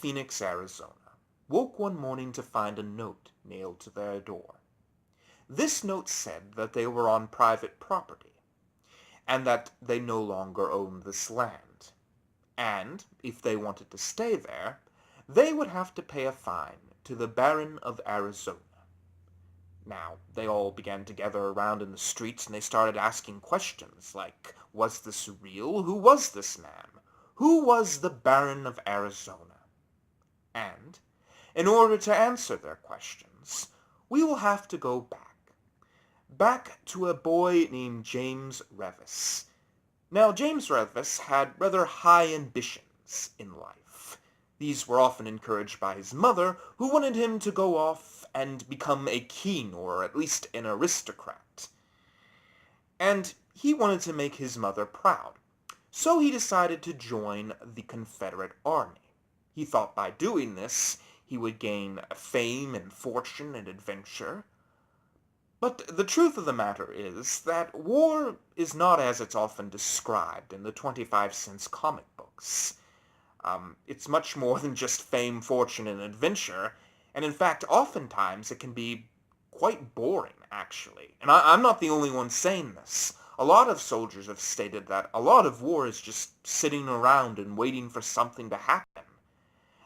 Phoenix, Arizona, woke one morning to find a note nailed to their door. This note said that they were on private property, and that they no longer owned this land. And, if they wanted to stay there, they would have to pay a fine to the Baron of Arizona. Now, they all began to gather around in the streets, and they started asking questions like, was this real? Who was this man? Who was the Baron of Arizona? And, in order to answer their questions, we will have to go back to a boy named James Reavis. Now, James Reavis had rather high ambitions in life. These were often encouraged by his mother, who wanted him to go off and become a king, or at least an aristocrat. And he wanted to make his mother proud, so he decided to join the Confederate Army. He thought by doing this, he would gain fame and fortune and adventure. But the truth of the matter is that war is not as it's often described in the 25-cent comic books. It's much more than just fame, fortune, and adventure, and in fact, oftentimes it can be quite boring, actually. And I'm not the only one saying this. A lot of soldiers have stated that a lot of war is just sitting around and waiting for something to happen.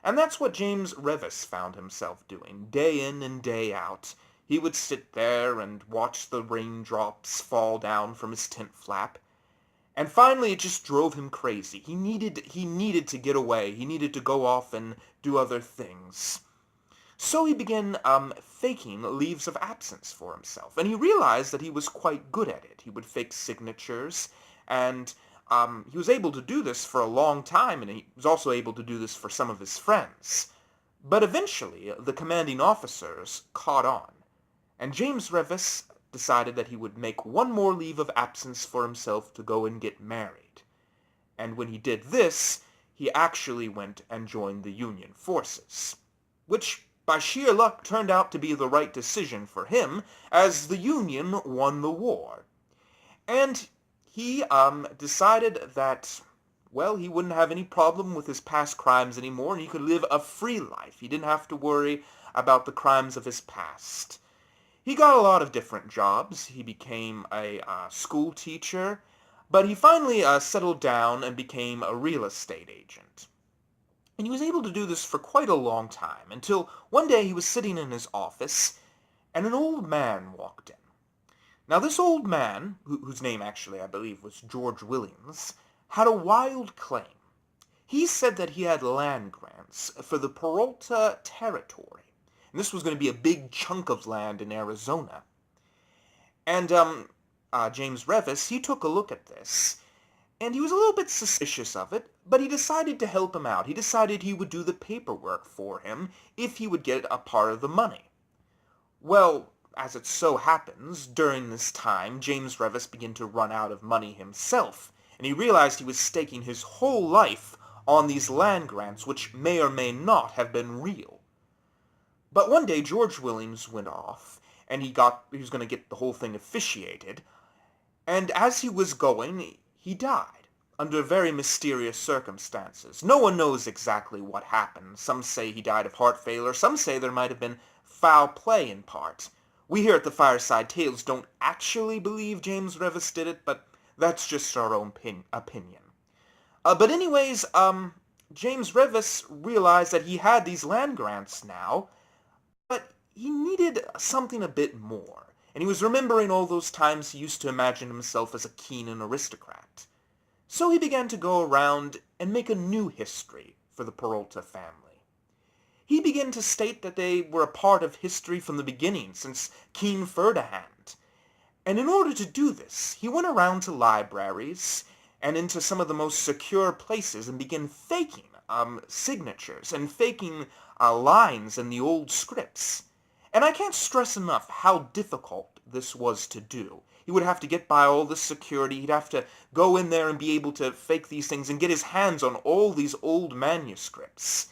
And that's what James Reavis found himself doing, day in and day out. He would sit there and watch the raindrops fall down from his tent flap. And finally, it just drove him crazy. He needed to get away. He needed to go off and do other things. So he began faking leaves of absence for himself. And he realized that he was quite good at it. He would fake signatures, and he was able to do this for a long time, and he was also able to do this for some of his friends. But eventually, the commanding officers caught on. And James Reavis decided that he would make one more leave of absence for himself to go and get married. And when he did this, he actually went and joined the Union forces, which by sheer luck turned out to be the right decision for him, as the Union won the war. And he decided that, well, he wouldn't have any problem with his past crimes anymore, and he could live a free life. He didn't have to worry about the crimes of his past. He got a lot of different jobs. He became a school teacher, but he finally settled down and became a real estate agent. And he was able to do this for quite a long time, until one day he was sitting in his office, and an old man walked in. Now this old man, whose name actually I believe was George Williams, had a wild claim. He said that he had land grants for the Peralta territory. And this was going to be a big chunk of land in Arizona. And James Reavis, he took a look at this, and he was a little bit suspicious of it, but he decided to help him out. He decided he would do the paperwork for him if he would get a part of the money. Well, as it so happens, during this time, James Reavis began to run out of money himself, and he realized he was staking his whole life on these land grants, which may or may not have been real. But one day, George Williams went off, and he was going to get the whole thing officiated, and as he was going, he died, under very mysterious circumstances. No one knows exactly what happened. Some say he died of heart failure, some say there might have been foul play in part. We here at the Fireside Tales don't actually believe James Reavis did it, but that's just our own opinion. But anyways, James Reavis realized that he had these land grants now, but he needed something a bit more, and he was remembering all those times he used to imagine himself as a king and aristocrat. So he began to go around and make a new history for the Peralta family. He began to state that they were a part of history from the beginning, since King Ferdinand. And in order to do this, he went around to libraries and into some of the most secure places and began faking signatures and faking lines in the old scripts. And I can't stress enough how difficult this was to do. He would have to get by all the security. He'd have to go in there and be able to fake these things and get his hands on all these old manuscripts.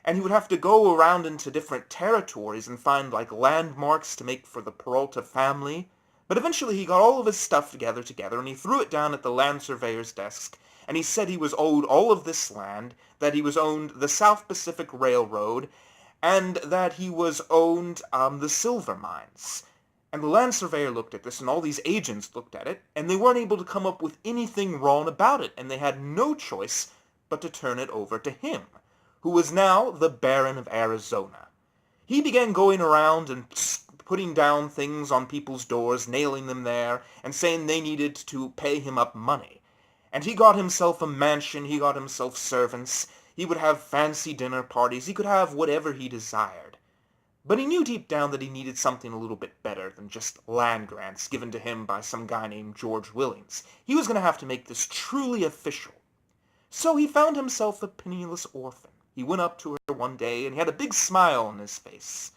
And he would have to go around into different territories and find landmarks to make for the Peralta family. But eventually he got all of his stuff together, and he threw it down at the land surveyor's desk, and he said he was owed all of this land, that he was owned the South Pacific Railroad, and that he was owned the silver mines. And the land surveyor looked at this, and all these agents looked at it, and they weren't able to come up with anything wrong about it, and they had no choice but to turn it over to him, who was now the Baron of Arizona. He began going around and putting down things on people's doors, nailing them there, and saying they needed to pay him up money. And he got himself a mansion, he got himself servants, he would have fancy dinner parties, he could have whatever he desired. But he knew deep down that he needed something a little bit better than just land grants given to him by some guy named George Willings. He was going to have to make this truly official. So he found himself a penniless orphan. He went up to her one day, and he had a big smile on his face.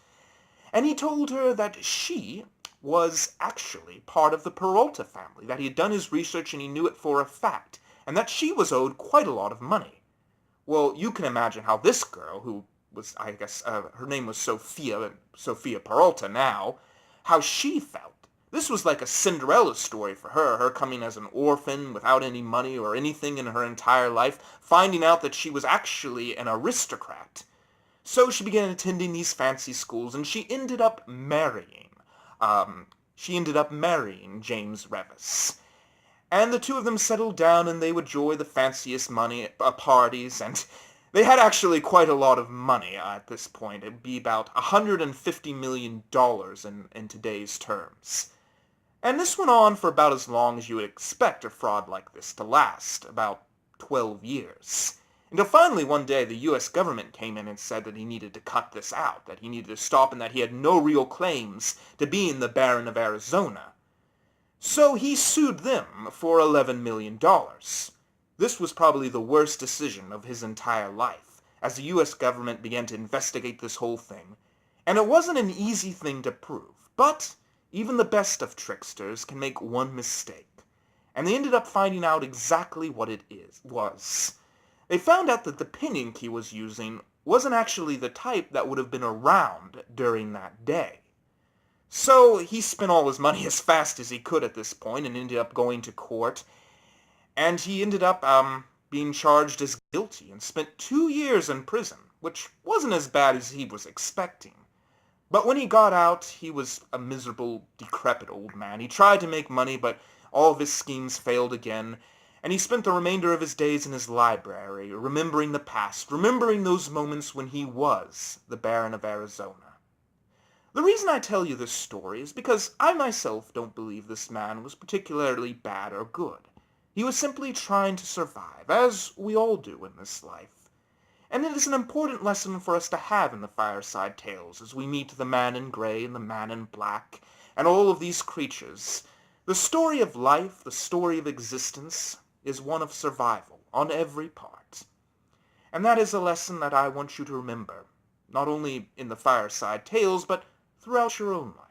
And he told her that she was actually part of the Peralta family, that he had done his research and he knew it for a fact, and that she was owed quite a lot of money. Well, you can imagine how this girl, who was, I guess, her name was Sophia Peralta now, how she felt. This was like a Cinderella story for her coming as an orphan without any money or anything in her entire life, finding out that she was actually an aristocrat. So she began attending these fancy schools, and she ended up marrying James Reavis. And the two of them settled down, and they would enjoy the fanciest parties, and they had actually quite a lot of money at this point. It would be about $150 million in today's terms. And this went on for about as long as you would expect a fraud like this to last, about 12 years. Until finally one day the U.S. government came in and said that he needed to cut this out, that he needed to stop, and that he had no real claims to being the Baron of Arizona. So he sued them for $11 million. This was probably the worst decision of his entire life, as the U.S. government began to investigate this whole thing. And it wasn't an easy thing to prove, but even the best of tricksters can make one mistake. And they ended up finding out exactly what it was. They found out that the pinning he was using wasn't actually the type that would have been around during that day. So he spent all his money as fast as he could at this point and ended up going to court. And he ended up being charged as guilty and spent 2 years in prison, which wasn't as bad as he was expecting. But when he got out, he was a miserable, decrepit old man. He tried to make money, but all of his schemes failed again, and he spent the remainder of his days in his library, remembering the past, remembering those moments when he was the Baron of Arizona. The reason I tell you this story is because I myself don't believe this man was particularly bad or good. He was simply trying to survive, as we all do in this life. And it is an important lesson for us to have in the Fireside Tales as we meet the man in gray and the man in black, and all of these creatures. The story of life, the story of existence, is one of survival on every part. And that is a lesson that I want you to remember, not only in the Fireside Tales, but throughout your own life.